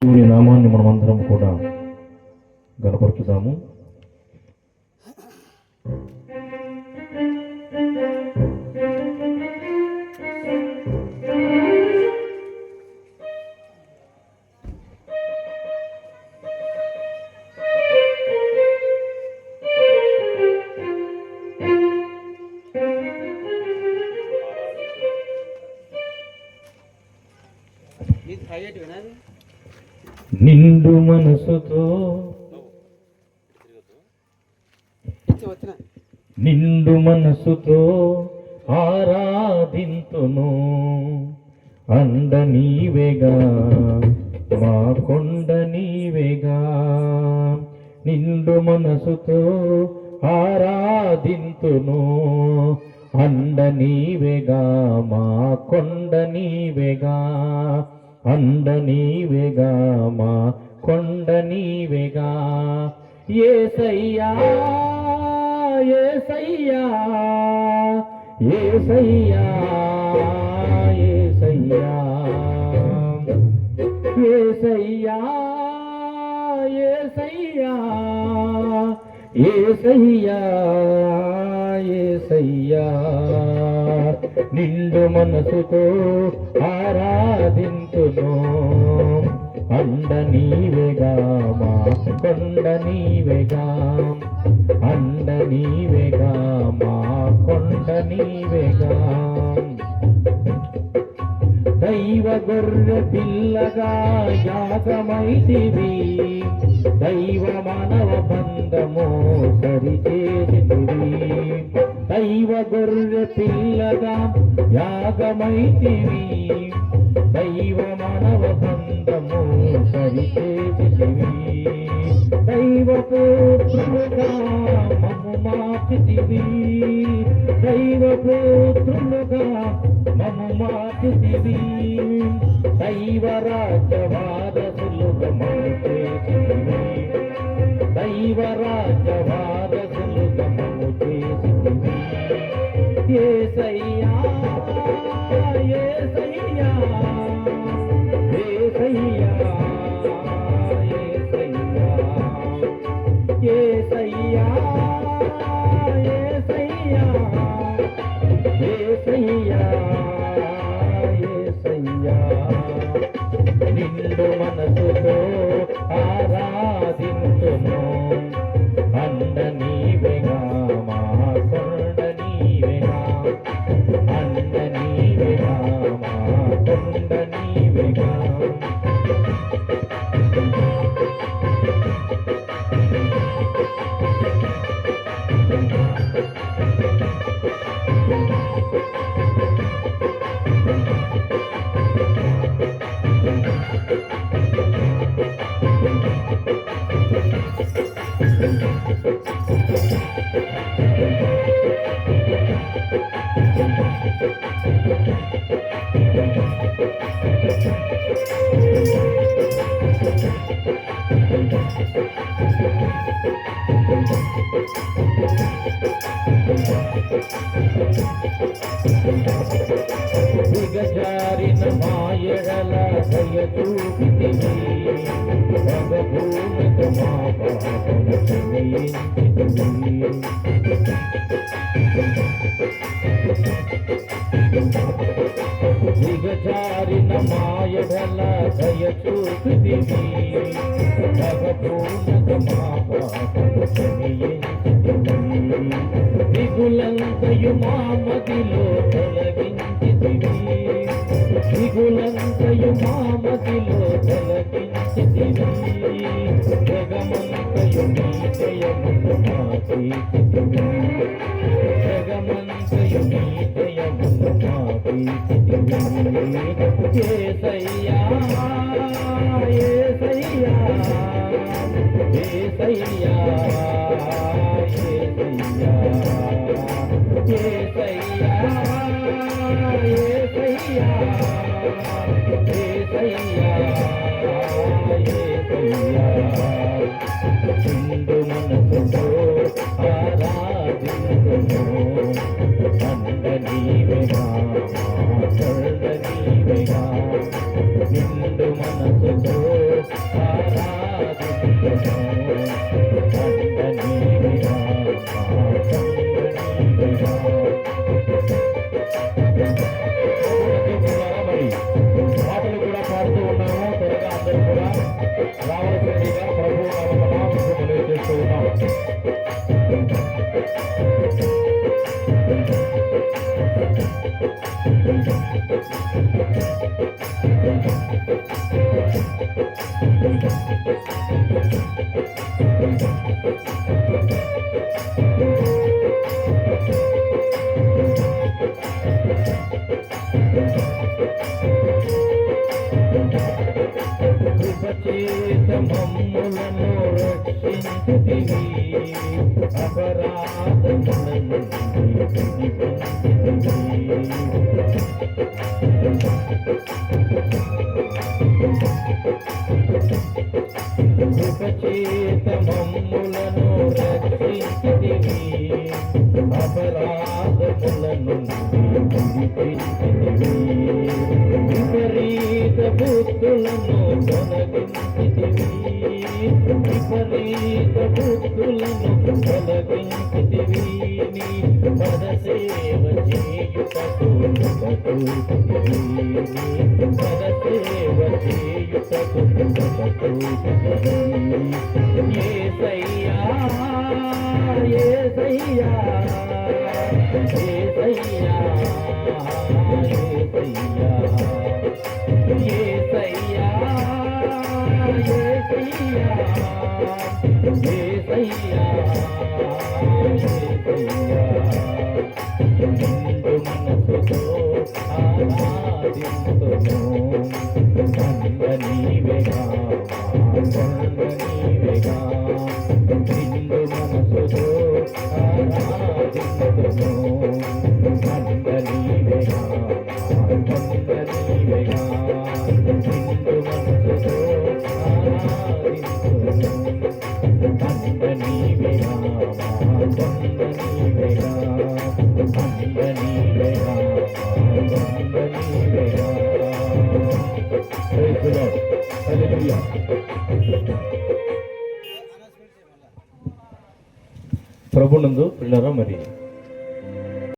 దేవుని నామాన్ని మనమందరం కూడా గనపరుచుదాము. నిండు మనసుతో నిండు మనసుతో ఆరాధింతును, అండ నీవేగా మా కొండ నీవేగా. నిండు మనసుతో ఆరాధింతును, అండ నీవేగా మా కొండ నీవేగా. అండ నీవేగా మా కొండ నీవేగా. యేసయ్యా యేసయ్యా యేసయ్యా యేసయ్యా యేసయ్యా యేసయ్యా యేసయ్యా యేసయ్యా. నిండు మనసుతో ఆరాధింతును, అండ నీవేగా మా కొండ నీవేగా. అండ నీవేగా మా కొండ నీవేగా. దైవ గొర్రె పిల్లగా యాగమైతివి, దైవ మానవ బంధము సరిచేసితివి. దైవ గొర్రె పిల్లగా యాగమైతివి, దైవ మానవ బంధము సరిచేసితివి. దైవ పుత్రులుగా మమ్ము మార్చితివి, దైవ పుత్రులుగా మమ్ము మార్చితివి. దైవ రాజ్యవారసులుగా మమ్ము చేసితివి, దైవ రాజ్యవారసులుగా మమ్ము చేసితివి. యేసయ్యా యేసయ్యా యేసయ్యా యేసయ్యా యేసయ్యా యేసయ్యా యేసయ్యా. నిండు మనసుతో ఆరాధింతును, అండ నీవేగా మా కొండ నీవేగా. అండ నీవేగా మా కొండ నీవేగా. దిగజారిన మాయడల దయ చూపితివి, భగభూమితో మా పాపము క్షమించితివి. దిగజారిన మాయడల దయ చూపితివి, భగభూమితో మా పాపము క్షమించితివి. దిగులంతయు మా మదిలో తొలగించితివి, దిగులంతయు మా మదిలో తొలగించితివి. జగమంతయు నీ జయమును మాపీచితివి, జగమంతయు నీ జయమును మాపీచితివి. యేసయ్యా యేసయ్యా యేసయ్యా యేసయ్యా యేసయ్యా యేసయ్యా యేసయ్యా యేసయ్యా. నిండు మనసుతో ఆరాధింతును, అండ నీవేగా మా కొండ నీవేగా. నిండు మనసుతో కృపచేత మమ్ములను రక్షించితివి, అపరాధములను విడిపించితివి. కృపచేత మమ్ములను రక్షించితివి, అపరాధములను విడిపించితివి. విపరీత బుద్ధులను తొలగించితివి, విపరీత బుద్ధులను తొలగించితివి. నీ పదసేవ చేయుటకు బతుకుతివి, నీ పదసేవ చేయుటకు బతుకుతివి. యేసయ్యా యేసయ్యా యేసయ్యా యేసయ్యా యేసయ్యా యేసయ్యా యేసయ్యా యేసయ్యా నిండు మనసుతో ఆరాధింతును, అంద నీవేగా అంద నీవేగా. నిండు మనసుతో ఆరాధింతును, అంద నీవేగా అంద నీవేగా. నిండు మనసుతో ఆరాధింతును, అంద నీవేగా అంద నీవేగా అంద నీవేగా అంద నీవేగా. Praise the Lord. హల్లెలూయా. ప్రభునందు పిల్లరా, మరి